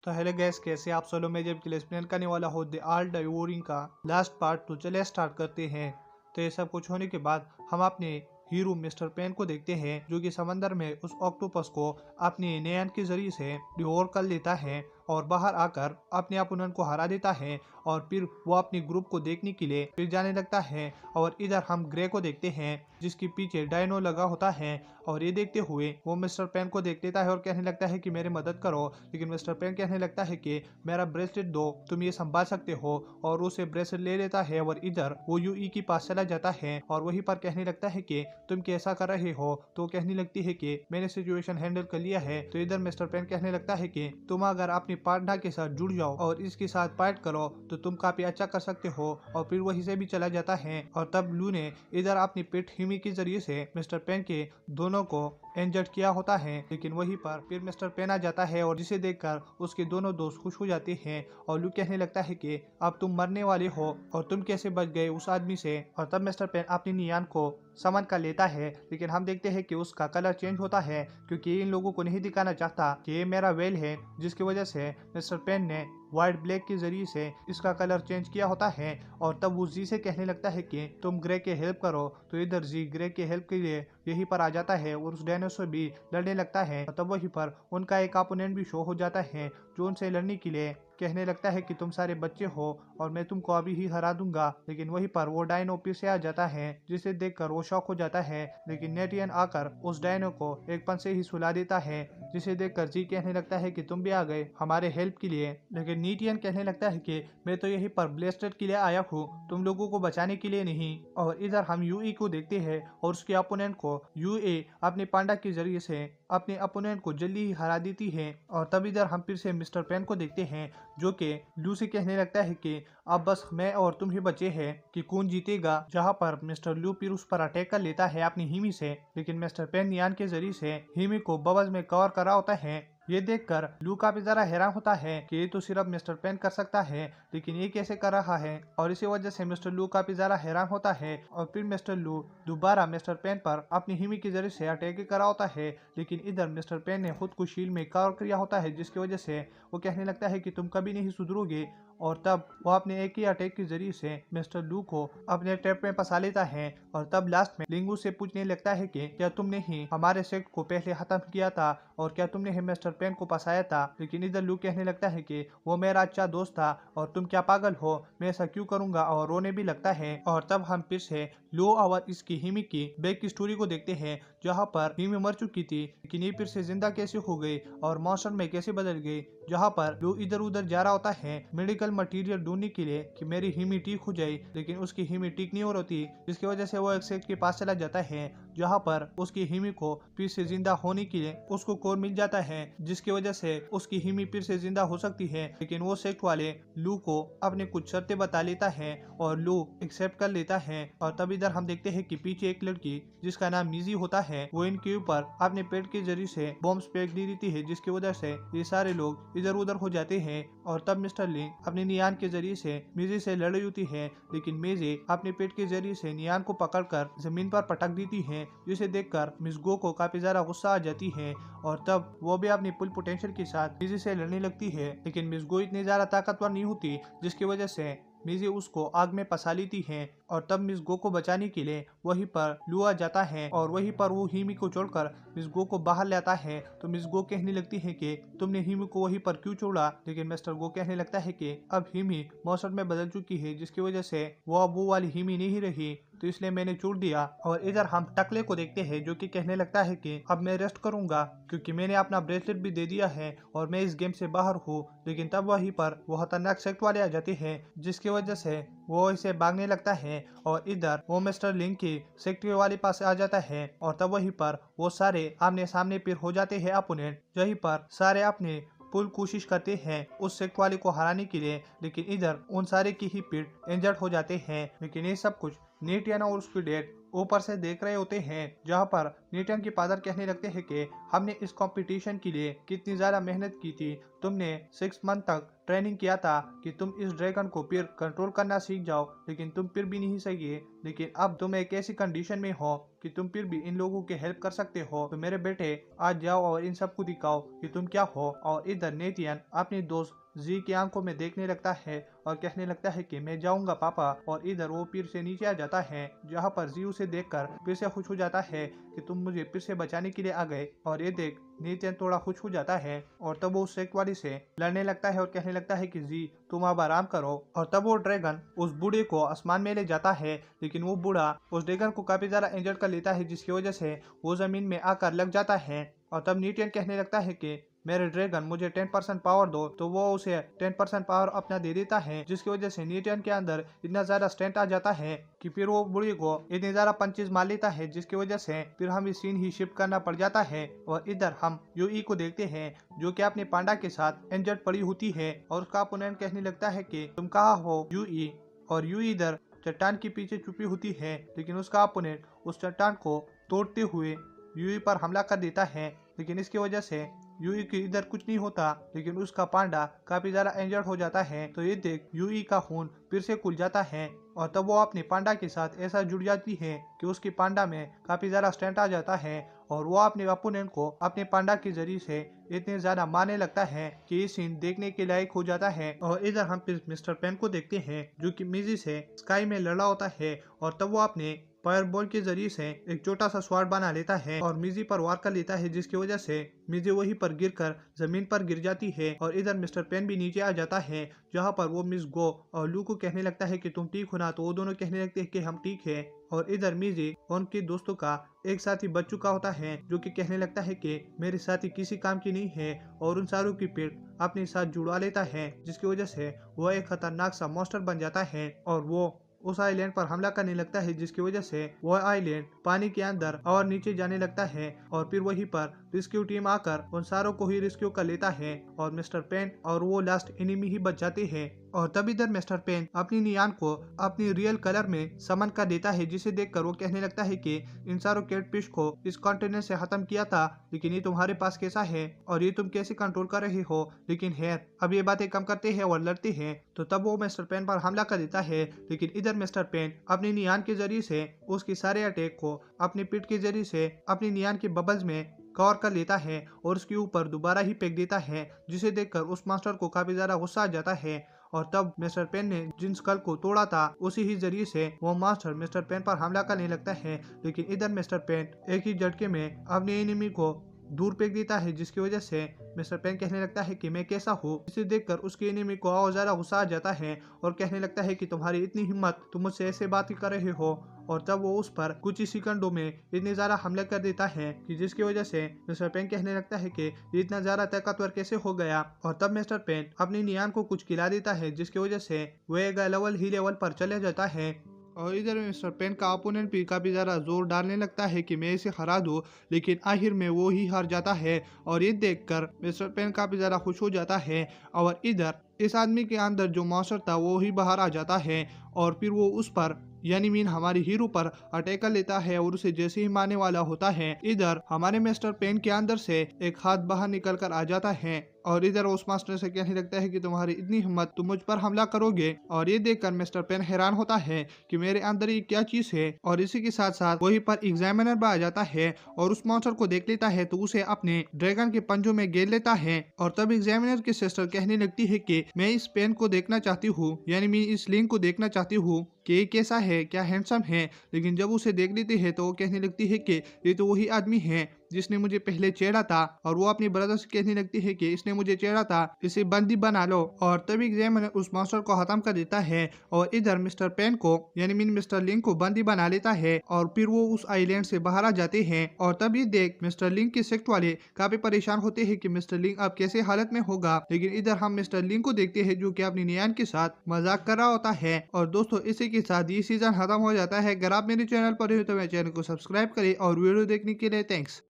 तो hello guys, कैसे आप सोलो में जब एक्सप्लेन करने वाला हो द ऑल डिवोरिंग का लास्ट पार्ट। तो चलिए स्टार्ट करते हैं। तो ये सब कुछ होने के बाद हम अपने हीरो मिस्टर पेन को देखते हैं, जो कि समंदर में उस ऑक्टोपस को अपने नैन के जरिए से डिवोर कर लेता है और बाहर आकर अपने अपोनेंट को हरा देता है। और फिर वो अपने ग्रुप को देखने के लिए फिर जाने लगता है। और इधर हम ग्रे को देखते हैं, जिसके पीछे डायनो लगा होता है। और ये देखते हुए वो मिस्टर पेन को देख लेता है और कहने लगता है कि मेरी मदद करो। लेकिन मिस्टर पेन कहने लगता है कि मेरा ब्रेसलेट दो, तुम ये संभाल सकते हो। और उसे ब्रेसलेट ले लेता है और इधर वो यूई के पास चला जाता है और वहीं पर कहने लगता है कि तुम कैसा कर रहे हो। तो कहने लगती है कि मैंने सिचुएशन हैंडल कर लिया है। तो इधर मिस्टर पेन कहने लगता है कि तुम अगर अपनी पार्टनर के साथ जुड़ जाओ और इसके साथ फाइट करो तो तुम काफी अच्छा कर सकते हो। और फिर वहीं से भी चला जाता है। और तब लू ने इधर अपनी पेट हिमी के जरिए से मिस्टर पेन के दोनों को इंजर्ड किया होता है। लेकिन वहीं पर फिर मिस्टर पेन आ जाता है और जिसे देखकर उसके दोनों दोस्त खुश हो जाते हैं। और लू कहने लगता है कि अब तुम मरने वाले हो और तुम कैसे बच गए उस आदमी से। और तब मिस्टर पेन अपनी नियान को समन कर लेता है। लेकिन हम देखते हैं कि उसका कलर चेंज होता है, क्योंकि इन लोगों को नहीं दिखाना चाहता कि ये मेरा वेल है, जिसकी वजह से मिस्टर पेन ने व्हाइट ब्लैक के जरिए से इसका कलर चेंज किया होता है। और तब वो जी से कहने लगता है कि तुम ग्रे के हेल्प करो। तो इधर जी ग्रे के हेल्प के लिए यहीं पर आ जाता है और उस डायनासोर भी लड़ने लगता है। और तब वहीं पर उनका एक अपोनेंट भी शो हो जाता है, जो उनसे लड़ने के लिए कहने लगता है कि तुम सारे बच्चे हो और मैं तुमको अभी ही हरा दूंगा। लेकिन वहीं पर वो डायनो फिर से आ जाता है, जिसे देखकर वो शॉक हो जाता है। लेकिन नेटियन आकर उस डायनो को एक पन से ही सुला देता है, जिसे देखकर जी कहने लगता है कि तुम भी आ गए हमारे हेल्प के लिए। लेकिन नीटियन कहने लगता है कि मैं तो यहीं पर ब्लेस्टर के लिए आया हूँ, तुम लोगों को बचाने के लिए नहीं। और इधर हम यूई को देखते हैं और उसके अपोनेंट को यूए अपने पांडा के जरिए से अपने अपोनेंट को जल्दी ही हरा देती है। और तब इधर हम फिर से मिस्टर पेन को देखते हैं, जो कि लू से कहने लगता है कि अब बस मैं और तुम ही बचे हैं कि कौन जीतेगा। जहां पर मिस्टर लू फिर उस पर अटैक कर लेता है अपनी हिमी से। लेकिन मिस्टर पेन नियान के जरिए से हिमी को बबल्स में कवर करा होता है। ये देखकर लू काफी जरा हैरान होता है कि ये तो सिर्फ मिस्टर पेन कर सकता है, लेकिन ये कैसे कर रहा है। और इसी वजह से मिस्टर लू काफी जरा हैरान होता है। और फिर मिस्टर लू दोबारा मिस्टर पेन पर अपनी हिमी के जरिए से अटैक करा होता है। लेकिन इधर मिस्टर पेन ने खुद को शील्ड में कवर किया होता है, जिसकी वजह से वो कहने लगता है कि तुम कभी नहीं सुधरोगे। और तब वो अपने एक ही अटैक के जरिए से मिस्टर लू को अपने ट्रैप में फंसा लेता है। और तब लास्ट में लिंगू से पूछने लगता है कि क्या तुमने ही हमारे सेक्ट को पहले खत्म किया था और क्या तुमने ही मिस्टर पेन को फंसाया था। लेकिन इधर लू कहने लगता है कि वो मेरा अच्छा दोस्त था और तुम क्या पागल हो, मैं ऐसा क्यों करूंगा। और रोने भी लगता है। और तब हम फिर से लू और इसकी हिमी की बैक की स्टोरी को देखते हैं, जहाँ पर हिमी मर चुकी थी, लेकिन ये फिर से जिंदा कैसे हो गई और मौसम में कैसे बदल गई। जहाँ पर लू इधर उधर जा रहा होता है मेडिकल मटेरियल ढूंढने के लिए कि मेरी हिमी ठीक हो जाए, लेकिन उसकी हिमी ठीक नहीं हो रही, जिसकी वजह से वो एक सेक्ट के पास चला जाता है, जहाँ पर उसकी हिमी को फिर से जिंदा होने के लिए उसको कोर मिल जाता है, जिसकी वजह से उसकी हिमी फिर से जिंदा हो सकती है। लेकिन वो सेक्ट वाले लू को अपने कुछ शर्तें बता लेता है और लू एक्सेप्ट कर लेता है। और तब इधर हम देखते हैं कि पीछे एक लड़की जिसका नाम मिजी होता है, वो इनके ऊपर अपने पेट के जरिए से बॉम्ब फेंक दी रहती है, जिसकी वजह से ये सारे लोग इधर उधर हो जाते हैं। और तब मिस्टर ली अपनी नियान के जरिए से मिजी से लड़ रही होती है, लेकिन मिजी अपने पेट के जरिए से नियान को पकड़कर जमीन पर पटक देती है, जिसे देखकर मिस गो को काफी ज्यादा गुस्सा आ जाती है। और तब वो भी अपनी फुल पोटेंशियल के साथ मिजी से लड़ने लगती है। लेकिन मिस गो इतनी ज्यादा ताकतवर नहीं होती, जिसकी वजह से मिजी उसको आग में फंसा लेती है। और तब मिस गो को बचाने के लिए वहीं पर लू आ जाता है और वहीं पर वो हिमी को छोड़कर मिस गो को बाहर लाता है। तो मिस गो कहने लगती है कि तुमने हिमी को वहीं पर क्यों छोड़ा। लेकिन मिस्टर गो कहने लगता है कि अब हिमी मौसम में बदल चुकी है, जिसकी वजह से वो अब वो वाली हिमी नहीं रही, तो इसलिए मैंने छोड़ दिया। और इधर हम टकले को देखते हैं, जो कि कहने लगता है कि अब मैं रेस्ट करूंगा, क्योंकि मैंने अपना ब्रेसलेट भी दे दिया है और मैं इस गेम से बाहर हूँ। लेकिन तब वहीं पर वो खतरनाक सेक्ट वाले आ जाते हैं, जिसकी वजह से वो इसे भागने लगता है। और इधर वो मिस्टर लिंक की सेक्ट वाले पास आ जाता है और तब वहीं पर वो सारे आमने सामने फिर हो जाते हैं अपोनेंट, जहीं पर सारे अपने फुल कोशिश करते हैं उस सेक्ट वाले को हराने के लिए। लेकिन इधर उन सारे की ही पीठ इंजर्ड हो जाते हैं। लेकिन ये सब कुछ नेटियन और उसकी डेट ऊपर से देख रहे होते हैं, जहाँ पर नेटियन के फादर कहने लगते हैं कि हमने इस कंपटीशन के लिए कितनी ज्यादा मेहनत की थी, तुमने 6 मंथ तक ट्रेनिंग किया था कि तुम इस ड्रैगन को फिर कंट्रोल करना सीख जाओ, लेकिन तुम फिर भी नहीं सके। लेकिन अब तुम एक ऐसी कंडीशन में हो कि तुम फिर भी इन लोगों की हेल्प कर सकते हो, तो मेरे बेटे आज जाओ और इन सबको दिखाओ कि तुम क्या हो। और इधर नेथियन अपनी दोस्त जी की आंखों में देखने लगता है और कहने लगता है कि मैं जाऊंगा पापा। और इधर वो फिर से नीचे आ जाता है, जहाँ पर जी उसे देखकर फिर से खुश हो जाता है कि तुम मुझे फिर से बचाने के लिए आ गए। और ये देख नेथियन थोड़ा खुश हो जाता है और तब वो उस सेक्ट वाली से लड़ने लगता है और कहने लगता है कि जी तुम अब आराम करो। और तब वो ड्रैगन उस बूढ़े को आसमान में ले जाता है, लेकिन वो बूढ़ा उस ड्रैगन को काफी ज्यादा इंजर्ड कर लेता है, जिसकी वजह से वो जमीन में आकर लग जाता है। और तब नेथियन कहने लगता है कि मेरे ड्रैगन मुझे 10% पावर दो, तो वो उसे 10% पावर अपना दे देता है, जिसकी वजह से नेथियन के अंदर इतना ज्यादा स्ट्रेंथ आ जाता है कि फिर वो बुढ़ी को इतनी ज्यादा पंचेस मार लेता है, जिसकी वजह से फिर हमें सीन ही शिफ्ट करना पड़ जाता है। और इधर हम यूई को देखते हैं, जो कि अपने पांडा के साथ इंजर्ड पड़ी होती है और उसका अपोनेंट कहने लगता है कि तुम कहाँ हो यूई। और यूई इधर चट्टान के पीछे छुपी होती है, लेकिन उसका अपोनेंट उस चट्टान को तोड़ते हुए यूई पर हमला कर देता है, लेकिन इसकी वजह से यूई की इधर कुछ नहीं होता, लेकिन उसका पांडा काफी ज्यादा इंजर्ड हो जाता है। तो ये देख यूई का खून फिर से खुल जाता है और तब वो अपने पांडा के साथ ऐसा जुड़ जाती है कि उसकी पांडा में काफी ज्यादा स्ट्रेंथ आ जाता है और वो अपने अपोनेंट को अपने पांडा के जरिए से इतने ज्यादा मारने लगता है कि ये सीन देखने के लायक हो जाता है। और इधर हम फिर मिस्टर पेन को देखते हैं, जो कि मिजी से स्काई में लड़ा होता है और तब वो अपने फायर बॉल के जरिए से एक छोटा सा स्वाड बना लेता है और मिजी पर वार कर लेता है, जिसकी वजह से मिजी वहीं पर गिरकर जमीन पर गिर जाती है। और इधर मिस्टर पेन भी नीचे आ जाता है, जहाँ पर वो मिस गो और लू को कहने लगता है कि तुम ठीक हो ना, तो वो दोनों कहने लगते हैं कि हम ठीक है। और इधर मिजी उनके दोस्तों का एक साथी बच चुका होता है, जो कि कहने लगता है कि मेरे साथी किसी काम की नहीं है, और उन सारों की पीठ अपने साथ जुड़वा लेता है, जिसकी वजह से वो एक खतरनाक सा मॉन्स्टर बन जाता है और वो उस आइलैंड पर हमला करने लगता है, जिसकी वजह से वह आइलैंड पानी के अंदर और नीचे जाने लगता है। और फिर वहीं पर रेस्क्यू टीम आकर उन सारों को ही रेस्क्यू कर लेता है और मिस्टर पेन और वो लास्ट एनिमी ही बच जाते हैं। और तब इधर मिस्टर पेन अपनी नियान को अपनी रियल कलर में समन कर देता है, जिसे देखकर वो कहने लगता है कि इन सारों कैटफिश को इस कॉन्टिनेंट से खत्म किया था, लेकिन ये तुम्हारे पास कैसा है और ये तुम कैसे कंट्रोल कर रहे हो। लेकिन खैर अब ये बातें कम करते हैं और लड़ते हैं। तो तब वो मिस्टर पेन पर हमला कर देता है, लेकिन इधर मिस्टर पेन अपनी नियान के जरिए से उसकी सारे अटैक को अपनी पीठ के जरिए से अपनी नियान के बबल्स में कवर कर लेता है और उसके ऊपर दोबारा ही फेंक देता है, जिसे देखकर उस मास्टर को काफी ज्यादा गुस्सा आ जाता है। और तब मिस्टर पेन ने जिन स्कल को तोड़ा था, उसी ही जरिए से वो मास्टर मिस्टर पेन पर हमला करने लगता है, लेकिन इधर मिस्टर पेन एक ही झटके में अपने एनिमी को दूर फेंक देता है, जिसकी वजह से मिस्टर पेन कहने लगता है कि मैं कैसा हूँ। इसे देखकर उसके एनिमी को और ज्यादा गुस्सा आ जाता है और कहने लगता है कि तुम्हारी इतनी हिम्मत, तुम मुझसे ऐसे बात कर रहे हो। और तब वो उस पर कुछ ही सेकंडों में इतनी ज्यादा हमले कर देता है कि जिसकी वजह से मिस्टर पेन कहने लगता है कि ये इतना ज्यादा ताकतवर कैसे हो गया। और तब मिस्टर पेन अपनी नियान को कुछ खिला देता है, जिसकी वजह से वो एक लेवल ही लेवल पर चले जाता है। और इधर मिस्टर पेन का अपोनेंट भी काफी ज्यादा जोर डालने लगता है कि मैं इसे हरा दूं, लेकिन आखिर में वो ही हार जाता है। और ये देखकर मिस्टर पेन काफी ज्यादा खुश हो जाता है। और इधर इस आदमी के अंदर जो मॉन्स्टर था वो ही बाहर आ जाता है और फिर वो उस पर यानी मीन हमारे हीरो पर अटैक कर लेता है और उसे जैसे ही मारने वाला होता है, इधर हमारे मिस्टर पेन के अंदर से एक हाथ बाहर निकल कर आ जाता है और इधर उस मास्टर से कहने लगता है कि तुम्हारी इतनी हिम्मत, तुम मुझ पर हमला करोगे। और ये देखकर मिस्टर पेन हैरान होता है कि मेरे अंदर ये क्या चीज है। और इसी के साथ साथ वहीं पर एग्जामिनर भी आ जाता है और उस मॉन्स्टर को देख लेता है, तो उसे अपने ड्रैगन के पंजों में घेर लेता है। और तब एग्जामिनर की सिस्टर कहने लगती है कि मैं इस पेन को देखना चाहती हूँ, यानी मैं इस लिंक को देखना चाहती हूँ कि ये कैसा है, क्या हैंडसम है। लेकिन जब उसे देख लेती है तो वो कहने लगती है कि ये तो वही आदमी है जिसने मुझे पहले छेड़ा था। और वो अपनी ब्रदर से कहने लगती है कि इसने मुझे छेड़ा था, इसे बंदी बना लो। और तभी एग्जामिनर उस मॉन्स्टर को खत्म कर देता है और इधर मिस्टर पेन को यानी मीन मिस्टर लिंक को बंदी बना लेता है और फिर वो उस आइलैंड से बाहर आ जाते हैं। और तभी देख मिस्टर लिंक के सेक्ट वाले काफी परेशान होते हैं कि मिस्टर लिंक अब कैसे हालत में होगा। लेकिन इधर हम मिस्टर लिंक को देखते हैं, जो कि अपनी नियान के साथ मजाक कर रहा होता है। और दोस्तों इसी के साथ ये सीजन खत्म हो जाता है। अगर आप मेरे चैनल पर हो तो मेरे चैनल को सब्सक्राइब करें और वीडियो देखने के लिए थैंक्स।